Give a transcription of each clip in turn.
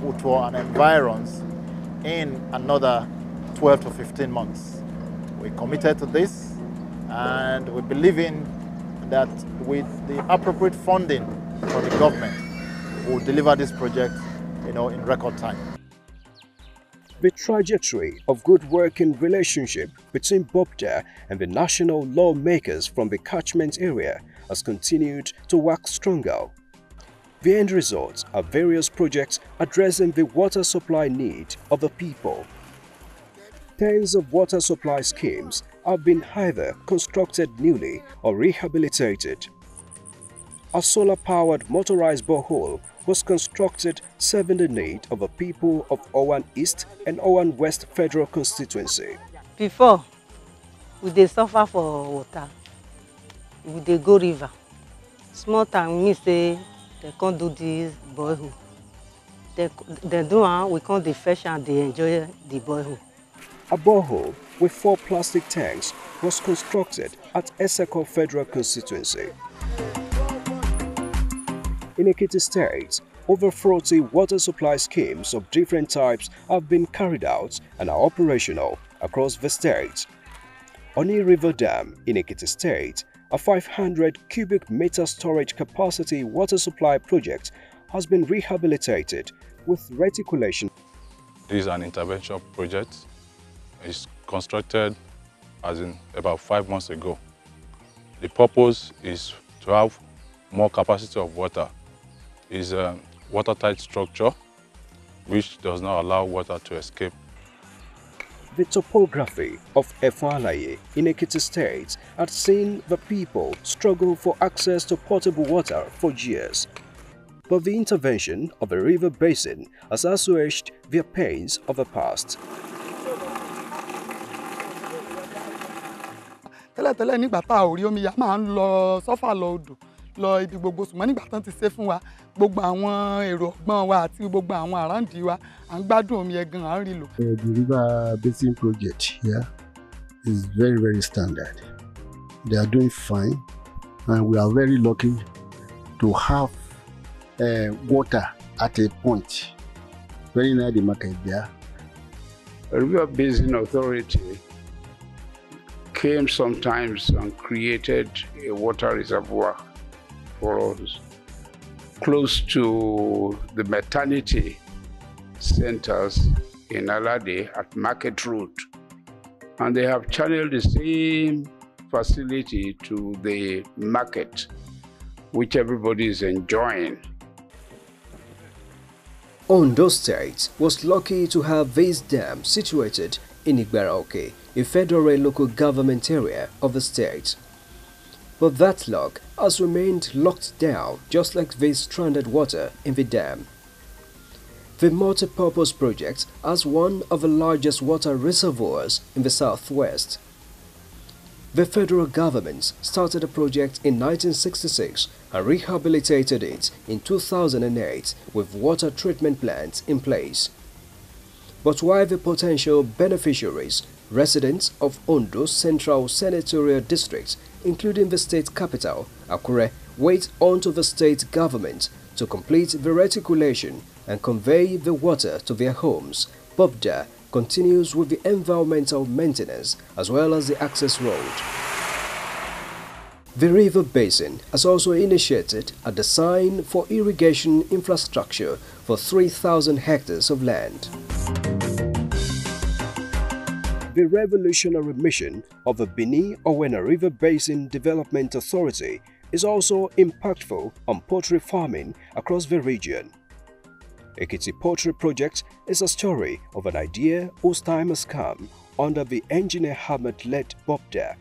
aquifer and environs in another 12 to 15 months. We're committed to this, and we believe in that with the appropriate funding from the government, we'll deliver this project, in record time. The trajectory of good working relationship between B.O.R.B.D.A and the national lawmakers from the catchment area has continued to wax stronger. The end result are various projects addressing the water supply need of the people. Tens of water supply schemes have been either constructed newly or rehabilitated. A solar-powered motorized borehole was constructed serving the need of the people of Owan East and Owan West Federal Constituency. Before, we dey suffer for water. We dey go river. Small time me say they can't do this borehole. They do am, we can't dey fetch and dey enjoy the borehole. A borehole with 4 plastic tanks was constructed at Eseko Federal Constituency. In Ekiti State, over 40 water supply schemes of different types have been carried out and are operational across the state. Oni River Dam in Ekiti State, a 500 cubic meter storage capacity water supply project, has been rehabilitated with reticulation. This is an intervention project. It's constructed about 5 months ago. The purpose is to have more capacity of water. It's a watertight structure which does not allow water to escape. The topography of Efalaye in Ekiti State had seen the people struggle for access to potable water for years. But the intervention of the river basin has assuaged their pains of the past. Tẹ́lẹ̀tẹ́lẹ̀ nígbà tá a ò rí omi yá máa ń lọ sọ́fà lọ odò lọ ibi gbogbo ṣùgbọ́n nígbà tán ti ṣe fún wa gbogbo àwọn èrò ọgbọ́n wa àti gbogbo àwọn àráǹdì wa à ń gbádùn omi yẹn gan à ń rí lò. The river basin project here is very, very standard. They are doing fine, and we are very lucky to have water at a point very near the market there. The River Basin Authority came sometimes and created a water reservoir for us close to the maternity centers in Alade at Market Road. And they have channeled the same facility to the market, which everybody is enjoying. Ondo State was lucky to have this dam situated in Igbaraoke, a federal local government area of the state. But that luck has remained locked down, just like this stranded water in the dam. The multi-purpose project has one of the largest water reservoirs in the southwest. The federal government started the project in 1966 and rehabilitated it in 2008 with water treatment plants in place. But while the potential beneficiaries, residents of Ondo Central Senatorial District, including the state capital, Akure, wait onto the state government to complete the reticulation and convey the water to their homes, B.O.R.B.D.A continues with the environmental maintenance as well as the access road. The river basin has also initiated a design for irrigation infrastructure for 3,000 hectares of land. The revolutionary mission of the Benin-Owena River Basin Development Authority is also impactful on poultry farming across the region. Ekiti Poultry Project is a story of an idea whose time has come under the engineer Ahmed-led B.O.R.B.D.A.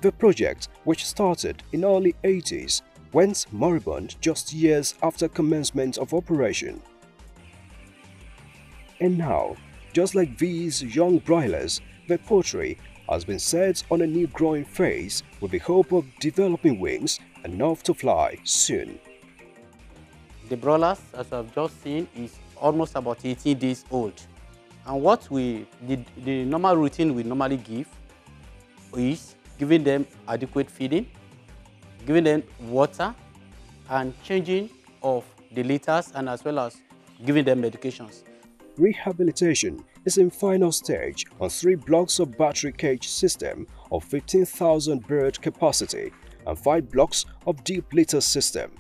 The project, which started in early 80s, went moribund just years after commencement of operation. And now, just like these young broilers, the poultry has been set on a new growing phase with the hope of developing wings enough to fly soon. The broilers, as I've just seen, is almost about 18 days old. And what the normal routine we normally give is giving them adequate feeding, giving them water, and changing of the litters, and as well as giving them medications. Rehabilitation is in final stage on 3 blocks of battery cage system of 15,000 bird capacity and 5 blocks of deep litter system.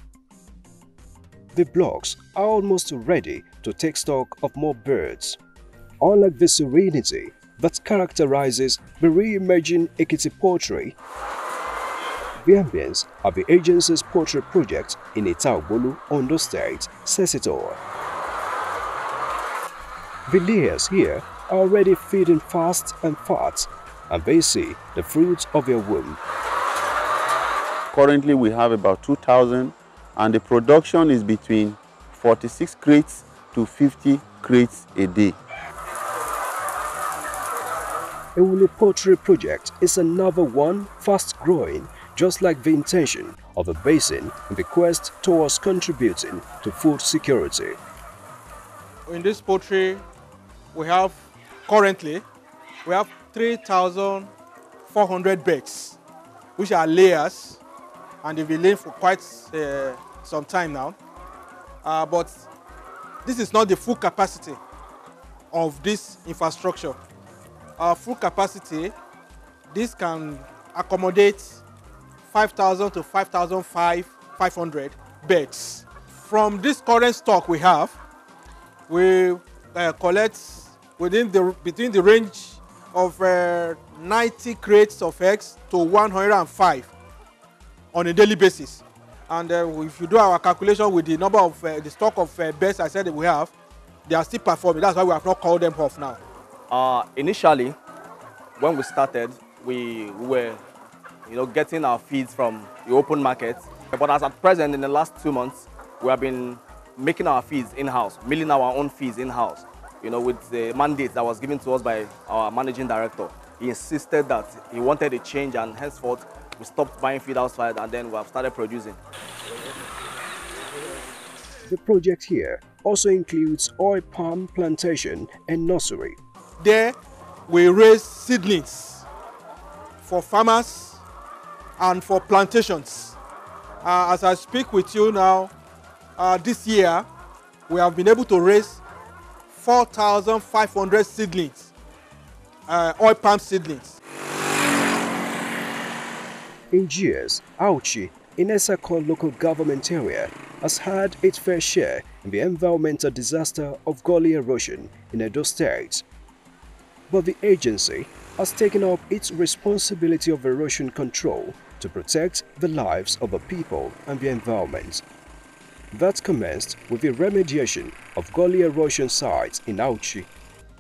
The blocks are almost ready to take stock of more birds. Unlike the serenity that characterizes the re-emerging Ekiti Poultry, the ambience of the agency's poultry project in Itaobolu, Ondo State, says it all. The layers here are already feeding fast and fat, and they see the fruits of their womb. Currently we have about 2,000, and the production is between 46 crates to 50 crates a day. Ewule Poultry project is another one fast growing, just like the intention of the basin in the quest towards contributing to food security. In this poultry, currently we have 3,400 birds, which are layers, and they've been laying for quite some time now. But this is not the full capacity of this infrastructure. Our full capacity, this can accommodate 5,000 to 5,500 beds. From this current stock we have, we collect between the range of 90 crates of eggs to 105 on a daily basis. And if you do our calculation with the number of the stock of beds I said that we have, they are still performing. That's why we have not called them off now. Initially, when we started, we were getting our feeds from the open market. But as at present, in the last 2 months, we have been making our feeds in-house, milling our own feeds in-house, with the mandate that was given to us by our managing director. He insisted that he wanted a change, and henceforth, we stopped buying feed outside, and then we have started producing. The project here also includes oil palm plantation and nursery. There, we raise seedlings for farmers and for plantations. As I speak with you now, this year, we have been able to raise 4,500 seedlings, oil palm seedlings. In years, Auchi, in Esako local government area, has had its fair share in the environmental disaster of gully erosion in Edo State. But the agency has taken up its responsibility of erosion control to protect the lives of the people and the environment. That commenced with the remediation of gully erosion sites in Auchi.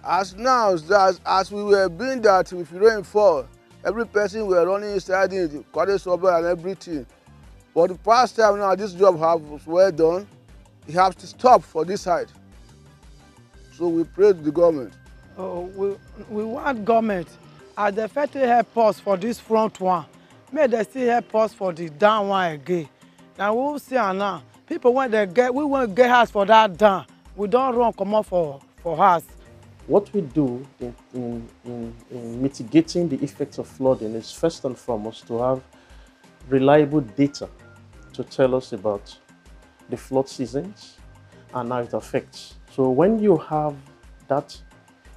As now, as we were doing that with rainfall, every person were running inside in the cottage suburb and everything. But the past time now, this job was well done. It has to stop for this side. So we pray to the government. We want government, as they fail to help us for this front one, may they still help us for the down one again. Now we will see now, people when we won't get us for that down, we don't run come up for us. What we do in mitigating the effects of flooding is first and foremost to have reliable data to tell us about the flood seasons and how it affects. So when you have that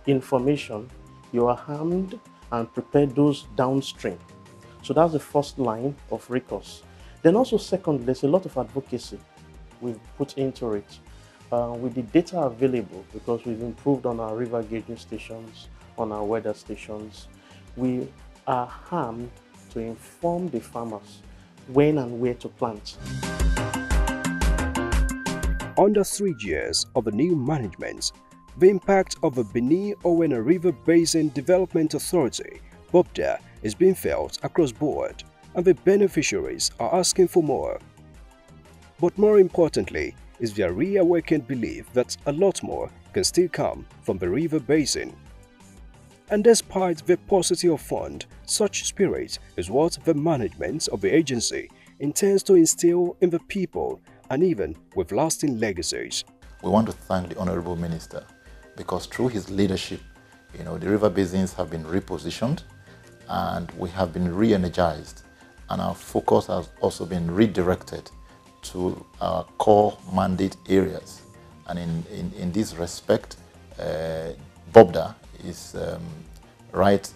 information, you are armed and prepared those downstream. So that's the first line of recourse. Then also second, there's a lot of advocacy we've put into it. With the data available, because we've improved on our river gauging stations, on our weather stations, we are armed to inform the farmers when and where to plant. Under 3 years of the new management, the impact of the Benin-Owena River Basin Development Authority (B.O.R.B.D.A) is being felt across board, and the beneficiaries are asking for more. But more importantly, is their reawakened belief that a lot more can still come from the river basin. And despite the paucity of fund, such spirit is what the management of the agency intends to instill in the people, and even with lasting legacies. We want to thank the Honorable Minister, because through his leadership, the river basins have been repositioned and we have been re-energized, and our focus has also been redirected to our core mandate areas. And in this respect, B.O.R.B.D.A is right,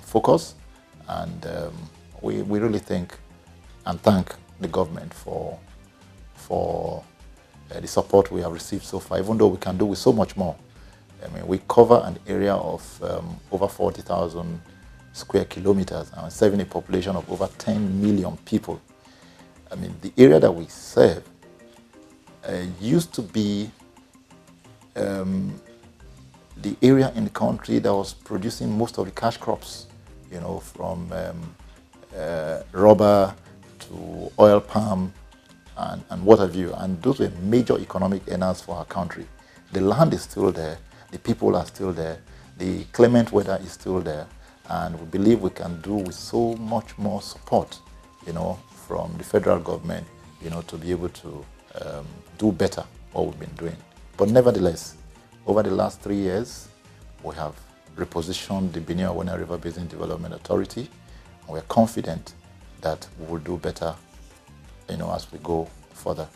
focus, and we really think and thank the government for the support we have received so far, even though we can do with so much more. We cover an area of over 40,000 square kilometers and serving a population of over 10 million people. The area that we serve used to be the area in the country that was producing most of the cash crops, from rubber to oil palm and what have you. And those were major economic earners for our country. The land is still there, the people are still there, the clement weather is still there, and we believe we can do with so much more support, from the federal government, to be able to do better what we've been doing. But nevertheless, over the last 3 years, we have repositioned the B.O.R.B.D.A River Basin Development Authority, and we're confident that we will do better, as we go further.